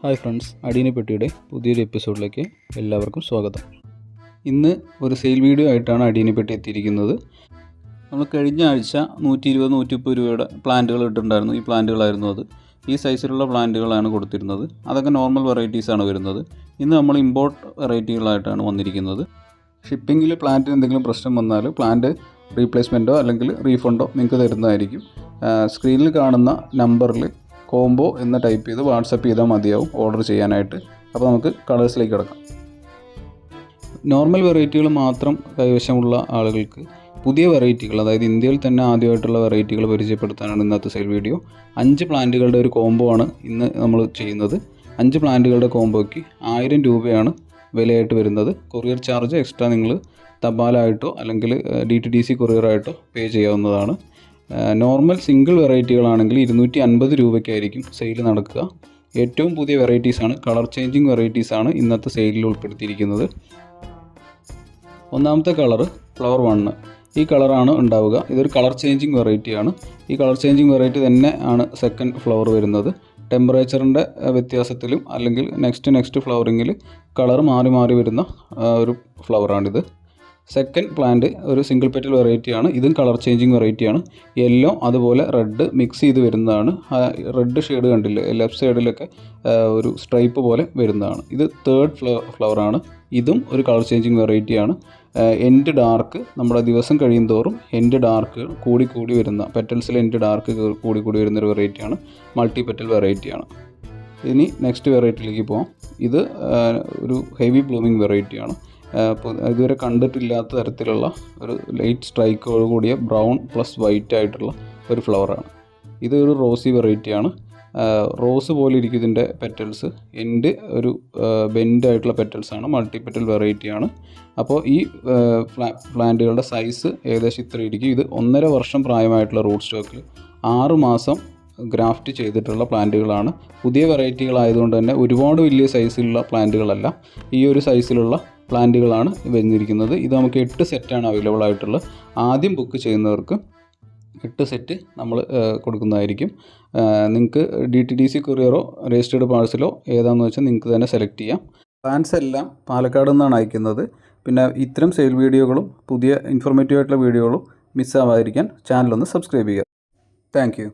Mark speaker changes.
Speaker 1: Hi friends, അടീനിപ്പെട്ടിയുടെ പുതിയൊരു എപ്പിസോഡിലേക്ക് എല്ലാവർക്കും സ്വാഗതം. ഇന്ന് ഒരു സെയിൽ വീഡിയോ ആയിട്ടാണ് അടീനിപ്പെട്ടി എത്തിയിരിക്കുന്നത്. നമ്മൾ കഴിഞ്ഞ ആഴ്ച 120-130 രൂപയുടെ പ്ലാന്റുകൾ ഇട്ടിട്ടുണ്ടായിരുന്നു. ഈ പ്ലാന്റുകളായിരുന്നു അത്. ഈ സൈസിലുള്ള പ്ലാന്റുകളാണ് കൊടുത്തിരുന്നത്. അതൊക്കെ നോർമൽ വെറൈറ്റീസാണ് വരുന്നത്. ഇന്ന് നമ്മൾ ഇമ്പോർട്ട് വെറൈറ്റികളായിട്ടാണ് വന്നിരിക്കുന്നത്. ഷിപ്പിങ്ങിൽ പ്ലാന്റിന് എന്തെങ്കിലും പ്രശ്നം വന്നാൽ പ്ലാന്റ് റീപ്ലേസ്മെൻറ്റോ അല്ലെങ്കിൽ റീഫണ്ടോ നിങ്ങൾക്ക് തരുന്നതായിരിക്കും. സ്ക്രീനിൽ കാണുന്ന നമ്പറിൽ കോംബോ എന്ന് ടൈപ്പ് ചെയ്ത് വാട്സപ്പ് ചെയ്താൽ മതിയാവും ഓർഡർ ചെയ്യാനായിട്ട്. അപ്പോൾ നമുക്ക് കളേഴ്സിലേക്ക് കിടക്കാം. നോർമൽ വെറൈറ്റികൾ മാത്രം കൈവശമുള്ള ആളുകൾക്ക് പുതിയ വെറൈറ്റികൾ, അതായത് ഇന്ത്യയിൽ തന്നെ ആദ്യമായിട്ടുള്ള വെറൈറ്റികൾ പരിചയപ്പെടുത്താനാണ് ഇന്നത്തെ സെയിൽ വീഡിയോ. 5 പ്ലാന്റുകളുടെ ഒരു കോംബോ ആണ് ഇന്ന് നമ്മൾ ചെയ്യുന്നത്. 5 പ്ലാന്റുകളുടെ കോംബോയ്ക്ക് 1000 രൂപയാണ് വിലയായിട്ട് വരുന്നത്. കൊറിയർ ചാർജ് എക്സ്ട്രാ നിങ്ങൾ തപാലായിട്ടോ അല്ലെങ്കിൽ DTDC കൊറിയറായിട്ടോ പേ ചെയ്യാവുന്നതാണ്. നോർമൽ സിംഗിൾ വെറൈറ്റികളാണെങ്കിൽ 250 രൂപയ്ക്കായിരിക്കും സെയിൽ നടക്കുക. ഏറ്റവും പുതിയ വെറൈറ്റീസാണ്, കളർ ചേഞ്ചിങ് വെറൈറ്റീസാണ് ഇന്നത്തെ സെയിലിൽ ഉൾപ്പെടുത്തിയിരിക്കുന്നത്. ഒന്നാമത്തെ കളറ് ഫ്ലവർ 1. ഈ കളറാണ് ഉണ്ടാവുക. ഇതൊരു കളർ ചേഞ്ചിങ് വെറൈറ്റിയാണ്. ഈ കളർ ചേഞ്ചിങ് വെറൈറ്റി തന്നെ ആണ് സെക്കൻഡ് ഫ്ലവർ വരുന്നത്. ടെമ്പറേച്ചറിൻ്റെ വ്യത്യാസത്തിലും അല്ലെങ്കിൽ നെക്സ്റ്റ് ഫ്ലവറിങ്ങിൽ കളർ മാറി മാറി വരുന്ന ഒരു ഫ്ലവറാണിത്. സെക്കൻഡ് പ്ലാന്റ് ഒരു സിംഗിൾ പെറ്റൽ വെറൈറ്റിയാണ്. ഇതും കളർ ചേഞ്ചിങ് വെറൈറ്റിയാണ്. യെല്ലോ അതുപോലെ റെഡ് മിക്സ് ചെയ്ത് വരുന്നതാണ്. റെഡ് ഷെയ്ഡ് കണ്ടില്ലേ, ലെഫ്റ്റ് സൈഡിലൊക്കെ ഒരു സ്ട്രൈപ്പ് പോലെ വരുന്നതാണ്. ഇത് തേർഡ് ഫ്ലവറാണ്. ഇതും ഒരു കളർ ചേഞ്ചിങ് വെറൈറ്റിയാണ്. എൻഡ് ഡാർക്ക്, നമ്മുടെ ദിവസം കഴിയും തോറും എൻഡ് ഡാർക്ക് കൂടി വരുന്ന, പെറ്റൽസിൽ എൻഡ് ഡാർക്ക് കൂടി വരുന്നൊരു വെറൈറ്റിയാണ്. മൾട്ടി പെറ്റൽ വെറൈറ്റിയാണ്. ഇനി നെക്സ്റ്റ് വെറൈറ്റിയിലേക്ക് പോകാം. ഇത് ഒരു ഹെവി ബ്ലൂമിങ് വെറൈറ്റിയാണ്. ഇതുവരെ കണ്ടിട്ടില്ലാത്ത തരത്തിലുള്ള ഒരു ലൈറ്റ് സ്ട്രൈക്കോട് കൂടിയ ബ്രൗൺ പ്ലസ് വൈറ്റ് ആയിട്ടുള്ള ഒരു ഫ്ലവറാണ്. ഇത് ഒരു റോസി വെറൈറ്റിയാണ്. റോസ് പോലെ ഇരിക്കും ഇതിൻ്റെ പെറ്റൽസ്. എൻഡ് ഒരു ബെൻഡ് ആയിട്ടുള്ള പെറ്റൽസാണ്. മൾട്ടി പെറ്റൽ വെറൈറ്റിയാണ്. അപ്പോൾ ഈ പ്ലാന്റുകളുടെ സൈസ് ഏകദേശം ഇത്ര ഇരിക്കും. ഇത് 1.5 വർഷം പ്രായമായിട്ടുള്ള റൂട്ട് സ്റ്റോക്കിൽ 6 മാസം ഗ്രാഫ്റ്റ് ചെയ്തിട്ടുള്ള പ്ലാന്റുകളാണ്. പുതിയ വെറൈറ്റികളായതുകൊണ്ട് തന്നെ ഒരുപാട് വലിയ സൈസിലുള്ള പ്ലാന്റുകളല്ല, ഈ ഒരു സൈസിലുള്ള പ്ലാന്റുകളാണ് വന്നിരിക്കുന്നത്. ഇത് നമുക്ക് 8 സെറ്റാണ് അവൈലബിൾ ആയിട്ടുള്ളത്. ആദ്യം ബുക്ക് ചെയ്യുന്നവർക്ക് 8 സെറ്റ് നമ്മൾ കൊടുക്കുന്നതായിരിക്കും. നിങ്ങൾക്ക് DTDC കൊറിയറോ രജിസ്റ്റേർഡ് പാഴ്സലോ ഏതാണെന്ന് വെച്ചാൽ നിങ്ങൾക്ക് തന്നെ സെലക്ട് ചെയ്യാം. പ്ലാൻസ് എല്ലാം പാലക്കാട് നിന്നാണ് അയക്കുന്നത്. പിന്നെ ഇത്തരം സെയിൽ വീഡിയോകളും പുതിയ ഇൻഫോർമേറ്റീവ് ആയിട്ടുള്ള വീഡിയോകളും മിസ്സാവാതിരിക്കാൻ ചാനലൊന്ന് സബ്സ്ക്രൈബ് ചെയ്യുക. Thank you.